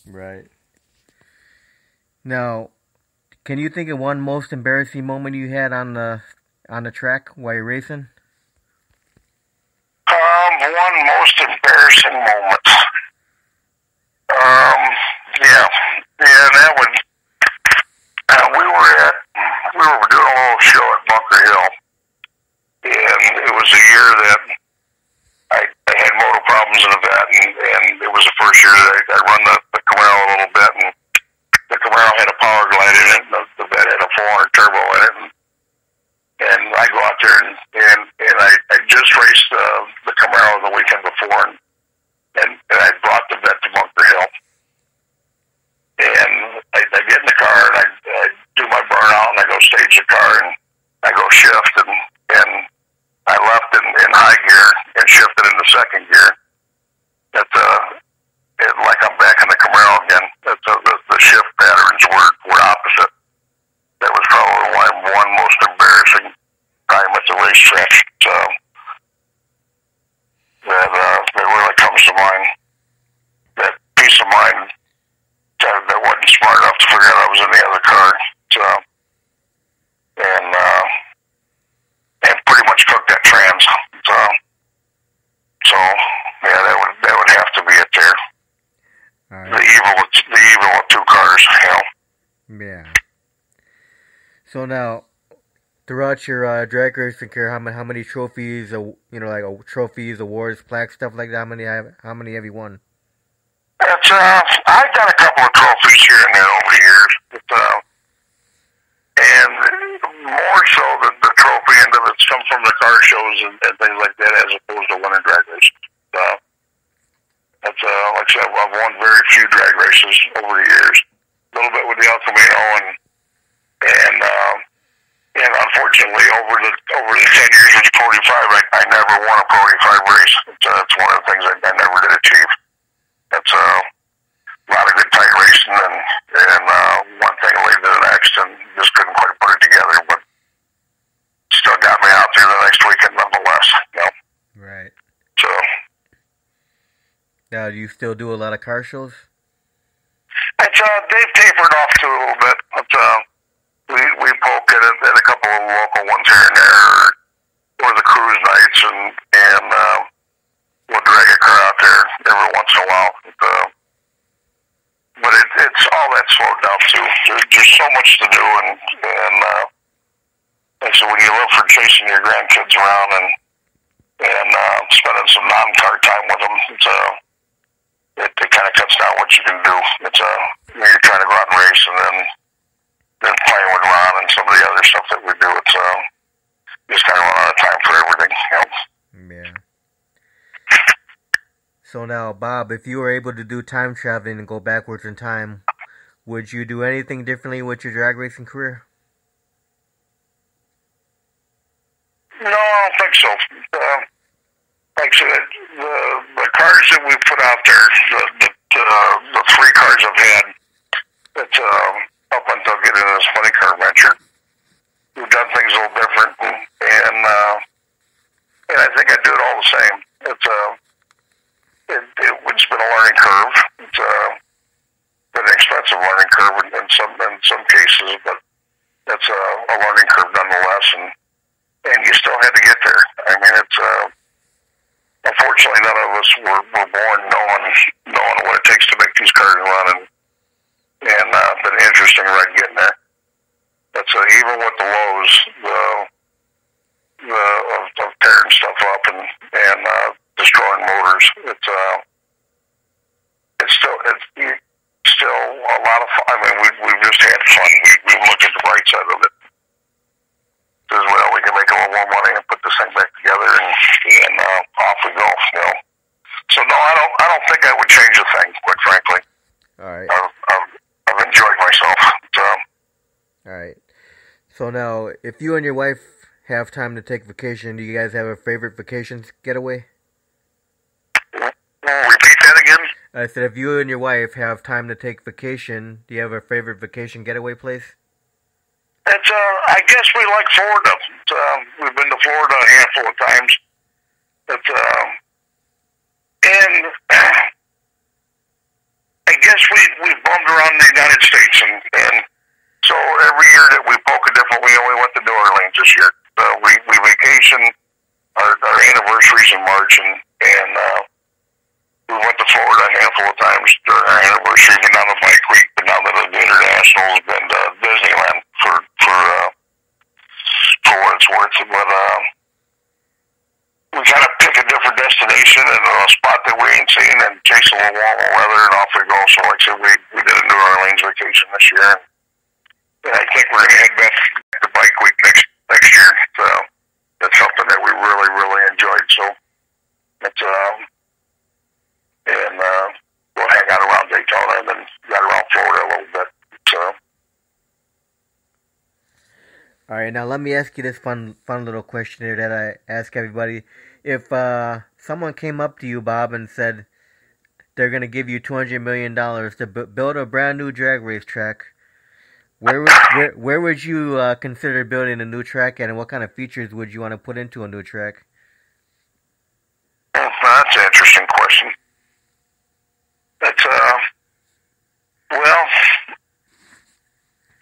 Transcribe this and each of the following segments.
Right. Now, can you think of one most embarrassing moment you had on the track while you're racing? One most embarrassing moment. Um, yeah, yeah, that would. We were doing a little show at Bunker Hill, and it was a year that I had motor problems in the vet, and it was the first year that I run the Camaro a little bit, and the Camaro had a power glide in it, and the vet had a 400 turbo in it, and I go out there and I just raced the Camaro the weekend before, and I brought the vet to Bunker Hill. And I get in the car and I do my burnout and I go stage the car and I go shift and I left in high gear and shifted into second gear. It's like I'm back in the Camaro again. The shift patterns were opposite. That was probably one most embarrassing time at the racetrack. So that really comes to mind. That peace of mind that wasn't smart enough to figure out I was in the other car. So and pretty much cooked that trans. So yeah, that would have to be it there. All right. The evil of two cars. Hell. Yeah. So now, throughout your drag racing career, how many trophies, trophies, awards, plaques, stuff like that? How many have you won? I've got a couple of trophies here and there over the years, and more so the trophy end of it's come from the car shows and things like that, as opposed to winning drag races. That's like I said, I've won very few drag races over the years. A little bit with the El Camino, and unfortunately over the 10 years with the Pro 45, I never won a Pro 45 race. It's one of the things I never did achieve. That's a lot of good tight racing, and one thing led to the next, and just couldn't quite put it together, but still got me out there the next weekend nonetheless. Right. So. Now, do you still do a lot of car shows? They've tapered off to a little bit. We poke at a couple of local ones here and there, or the cruise nights, and we'll drag a car out there every once in a while. But it's all that slowed down too. There's so much to do, and like so when you look for chasing your grandkids around and spending some non-car time with them, it kind of cuts down what you can do. You're trying to go out and race, and then playing with Ron and some of the other stuff that we do. It's just kind of run out of time for everything. Yeah. So now, Bob, if you were able to do time traveling and go backwards in time, would you do anything differently with your drag racing career? No, I don't think so. Like I said, the cars that we put out there, the three cars I've had, that's up until getting into this funny car venture, we've done things a little different, and I think I do it all the same. It's been a learning curve. It's been an expensive learning curve in some cases, but that's a learning curve nonetheless, and you still had to get there. I mean, it's unfortunately none of us were born knowing what it takes to make these cars run, and been an interesting ride getting there. That's even with the lows, of tearing stuff up and destroying motors. It's still a lot of fun. I mean, we've just had fun. We look at the bright side of it. As well, we can make a little more money and put this thing back together, and off we go. So no, I don't think I would change a thing, quite frankly. All right. I've enjoyed myself. All right. So now, if you and your wife have time to take vacation, do you guys have a favorite vacation getaway? Repeat that again? I said, if you and your wife have time to take vacation, do you have a favorite vacation getaway place? I guess we like Florida. We've been to Florida a handful of times. And I guess we we bummed around the United States, and so every year that we poke a different wheel, we went to New Orleans this year. We vacation. Our anniversary's in March, and we went to Florida a handful of times during our anniversary. Been down to Bike Week, but now that the Internationals, been to Disneyland for what it's worth. But we kind of pick a different destination and a spot that we ain't seen, and chase a little warmer weather, and off we go. So, like I said, we did a New Orleans vacation this year, and I think we're gonna head back to Bike Week next year. So that's something that we really, really enjoyed. So it's and we'll hang out around Daytona and then got around Florida a little bit. So. All right, now let me ask you this fun little question here that I ask everybody. If someone came up to you, Bob, and said they're gonna give you $200 million to build a brand new drag race track, where would you consider building a new track at, and what kind of features would you want to put into a new track? That's an interesting question. That's well,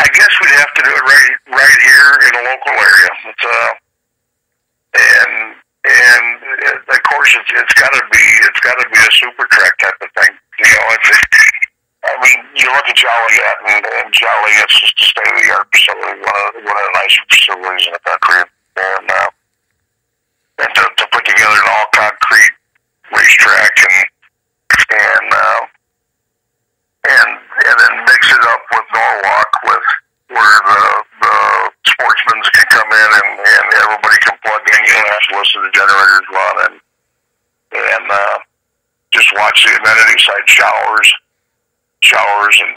I guess we'd have to do it right here in a local area. It's and of course it's got to be a super track type of thing. You know, I mean, you look at Joliet, and Joliet's just a state-of-the-art facility, one of the nicer facilities in the country, and to put together an all-concrete racetrack and then mix it up with Norwalk, where the sportsmen can come in and everybody can plug in. You don't have to listen to generators run, and just watch the amenity side, showers and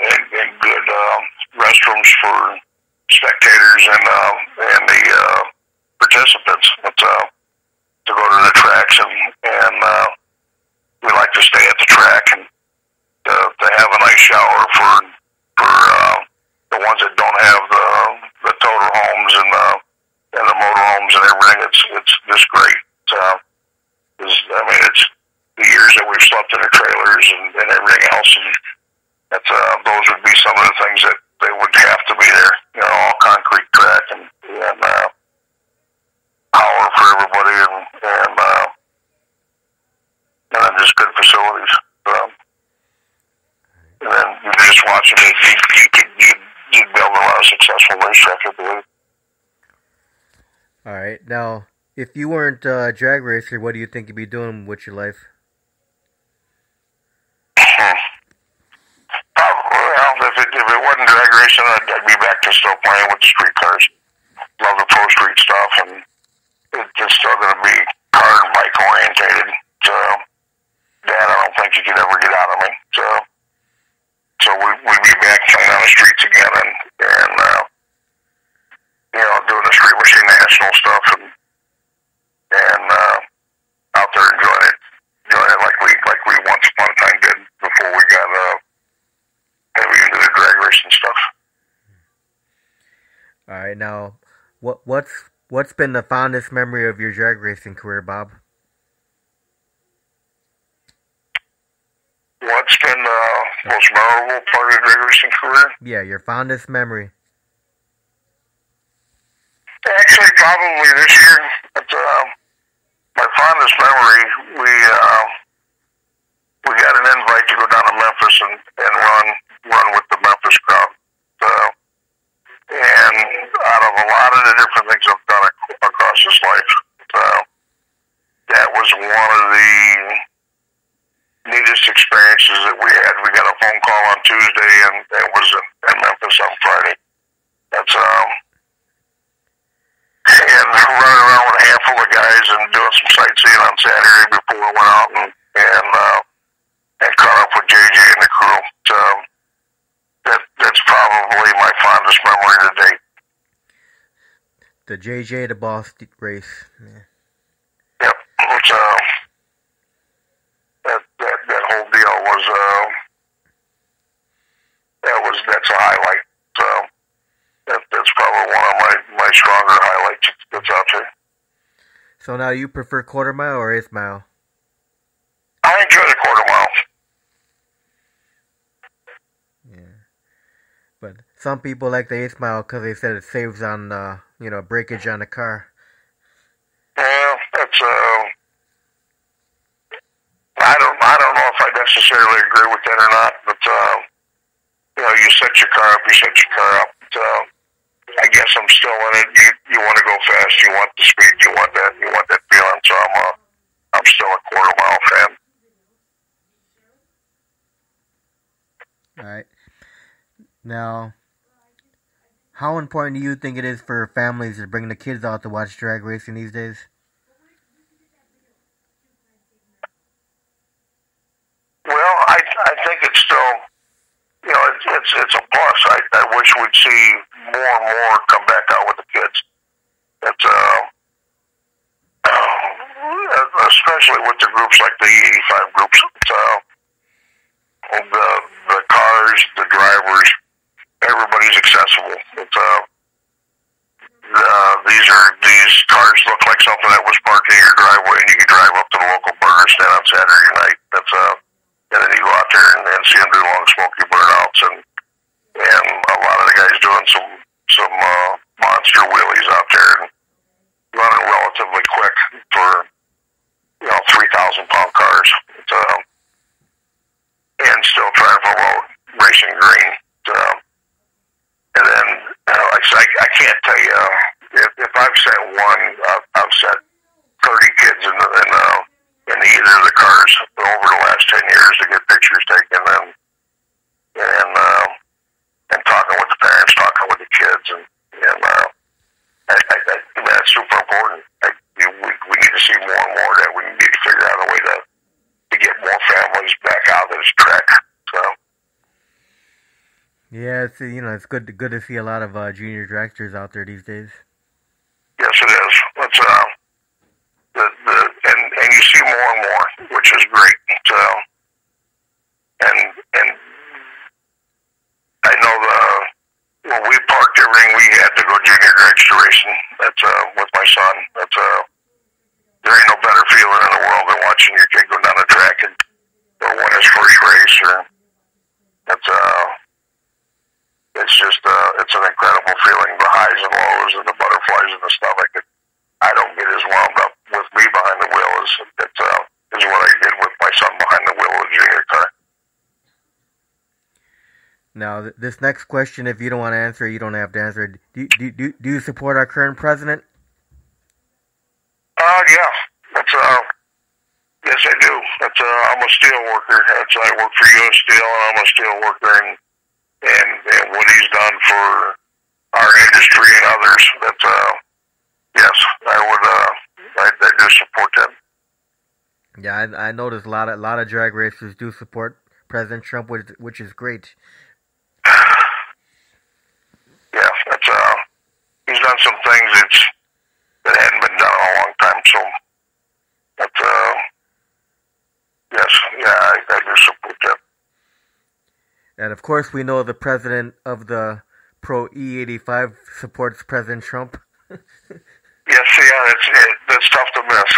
good restrooms for spectators and the participants to go to the tracks, and we like to stay at the track and to have a nice shower for the ones that don't have the total homes and the motor homes and everything. It's just great. I mean, it's the years that we've slept in the trailers and everything else, and that's those would be some of the things that they would have to be there. You know, all concrete track and power for everybody, and then just good facilities. And then you're just watching it. You'd build a lot of successful racetrack, I believe. All right, now if you weren't a drag racer, what do you think you'd be doing with your life? Well, if it wasn't drag racing, I'd be back to still playing with the street cars. Love the pro street stuff, and it's still going to be car and bike orientated. So, Dad, I don't think you could ever get out of me. So we'd be back playing on the streets again, and you know, doing the Street Machine National stuff, and out there enjoying it like we once upon a time did before we got heavy into the drag racing stuff. All right, now what's been the fondest memory of your drag racing career, Bob? What's been the most memorable part of your drag racing career? Yeah, your fondest memory. Actually, probably this year. It's, my fondest memory, we got an invite to go down to Memphis and run with the Memphis crowd. And out of a lot of the different things I've done across this life, that was one of the neatest experiences that we had. We got a phone call on Tuesday and was in Memphis on Friday. That's and running around with a handful of guys and doing some sightseeing on Saturday before we went out and caught up with JJ and the crew. So that's probably my fondest memory to date. The JJ the Boss race. Yeah. Yep. It's, that whole deal that's a highlight. So that's probably one of my stronger highlights that's out there. So now you prefer quarter mile or eighth mile? I enjoy the quarter mile. Yeah. But some people like the 8 Mile because they said it saves on, breakage on the car. Yeah, that's I don't know if I necessarily agree with that or not, but you set your car up, But, I guess I'm still in it. You want to go fast, you want the speed, you want that feeling. So I'm still a quarter mile fan. All right. Now, how important do you think it is for families to bring the kids out to watch drag racing these days? Well, I think it's still, it's a plus. I wish we'd see more and more come back out with the kids. It's especially with the groups like the E85 groups. It's the cars, the drivers, everybody's accessible. It's these cars look like something that was parked in your driveway, and you can drive up to the local burger stand on Saturday night. And then you go out there and see them do long smoky burnouts, and a lot of the guys doing some monster wheelies out there and running relatively quick for 3,000-pound cars. It's, and still trying to promote racing green. And then I can't tell you if I've set one, I've set 30 kids in either of the cars over the last 10 years to get pictures taken and talking with the parents, talking with the kids, and that's super important. We need to see more and more of that. We need to figure out a way to get more families back out of this track. So. Yeah, it's good to see a lot of junior dragsters out there these days. Yes, it is. It's and you see more and more, which is great. And I know when we parked everything we had to go junior dragster racing. That's with my son. There ain't no better feeling in the world than watching your kid go down the track and win his first race. It's just it's an incredible feeling. The highs and lows and the butterflies in the stomach. I don't get as wound up with me behind the wheel as what I did with my son behind the wheel of the junior car. Now, this next question, if you don't want to answer, you don't have to answer. Do you support our current president? Yeah. Yes, I do. I'm a steel worker. I work for U.S. Steel, and I'm a steel worker, and what he's done for our industry and others. Yes, I do support that. Yeah, I noticed a lot of drag racers do support President Trump, which is great. Yeah, he's done some things that hadn't been done in a long time. So yes, yeah, I do support that. And of course, we know the president of the Pro E85 supports President Trump. Yes, yeah, that's tough to miss.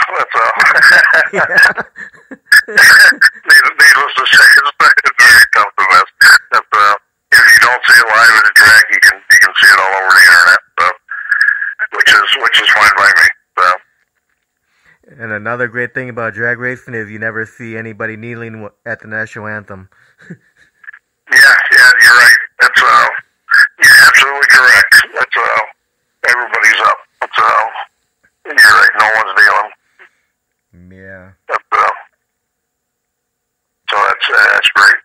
Needless to say, it's very tough to miss. If you don't see it live at a track, you can see it all over the internet. Which is fine by me. And another great thing about drag racing is you never see anybody kneeling at the national anthem. Yeah, you're right. You're absolutely correct. Everybody's up. You're right. No one's kneeling. Yeah. So that's great.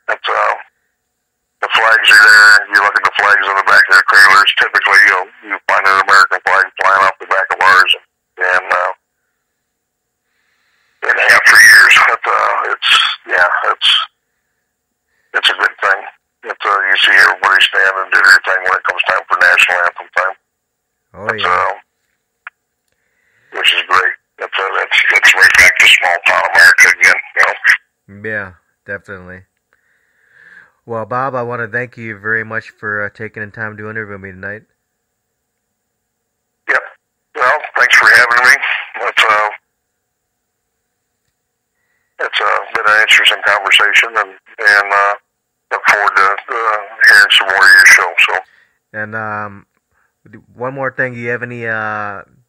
The flags are there. You look at the flags on the back of the trailers. Typically, you find an American flag flying off the back of ours, and have for years. It's a good thing. You see everybody stand and do their thing when it comes time for national anthem time. Oh yeah. Which is great. That's right back to small town America again. Yeah, definitely. Well, Bob, I want to thank you very much for taking the time to interview me tonight. Yep. Well, thanks for having me. It's been an interesting conversation, and look forward to And one more thing, do you have any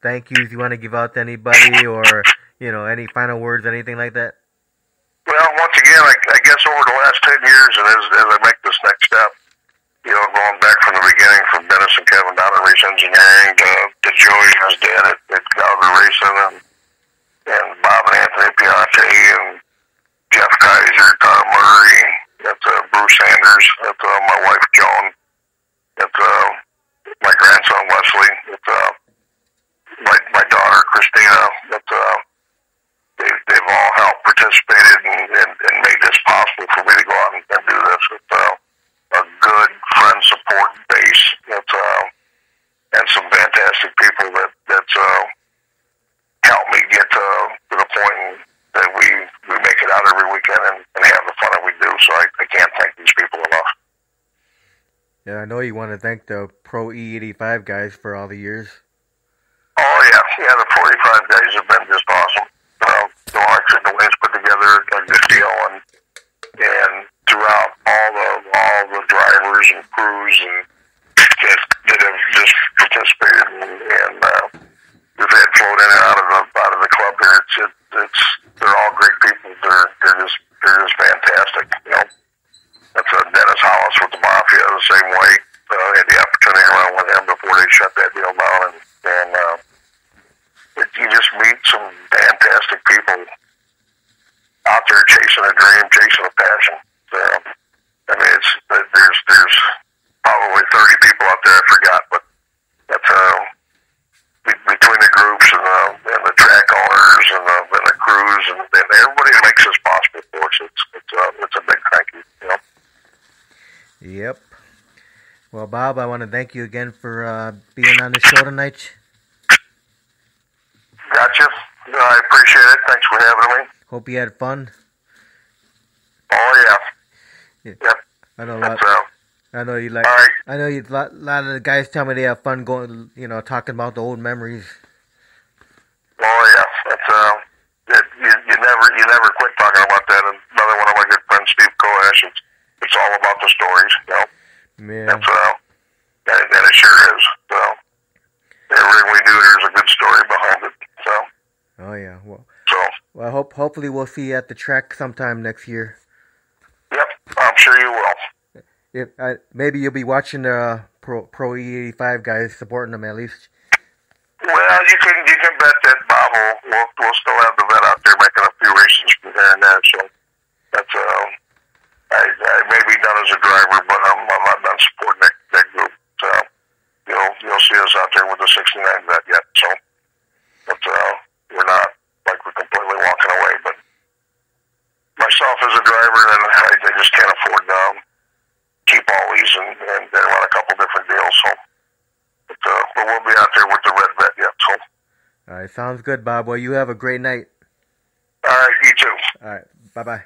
thank yous you want to give out to anybody, or any final words, anything like that? Well, once again, I guess over the last 10 years, and as I make this next step, going back from the beginning, from Dennis and Kevin down at Race Engineering to Joey and his dad at Gallagher Racing, and Bob and Anthony Piante, and Jeff Kaiser, Tom Murray, that's Bruce Sanders, that's my wife Joan, that's my grandson Wesley, that's my daughter Christina, that's they've all helped, participated, and made this possible for me to go out and do this. It's a good friend support base. It's and some fantastic people that's helped me get to the point that we make it out every weekend and have the fun that we do. So I can't thank these people enough. Yeah, I know you want to thank the Pro E85 guys for all the years. Oh yeah, the 45 guys have been just awesome. Alex and Dwayne's put together a good deal, and throughout all the drivers and crews and that have just participated, and we've had flown in and out of the club here. They're all great people. They're just fantastic. That's Dennis Hollis with the Mafia the same way. I had the opportunity to run with him before they shut that deal down, and you just meet some fantastic people out there chasing a dream, chasing a passion. I mean, there's probably 30 people out there I forgot, but that's between the groups and the track owners and the crews and everybody that makes this possible for us. It's a big thank you. Yep. Well, Bob, I want to thank you again for being on the show tonight. Gotcha. I appreciate it. Thanks for having me. Hope you had fun. Oh yeah. Yep. I know I know you like. All right. I know you. A lot of the guys tell me they have fun going. Talking about the old memories. Oh yeah. That's you never quit talking about that. And another one of my good friends, Steve Koash. It's all about the stories. Yeah. That's and it sure is. So everything we do, there's a good story behind it. So. Oh yeah. Well, hopefully we'll see you at the track sometime next year. Yep, I'm sure you will. Maybe you'll be watching the Pro E85 guys, supporting them at least. Well, you can bet that Bob will still have the vet out there making a few races from there and there. So that's I may be done as a driver, but I'm not done supporting that group. So you'll see us out there with the '69 vet yet. So but we're not like we're completely walking away. But myself as a driver, and I just can't afford to keep all these and run a couple different deals. So but we'll be out there with the red vet yet. So. All right, sounds good, Bob. Well, you have a great night. All right, you too. All right, bye-bye.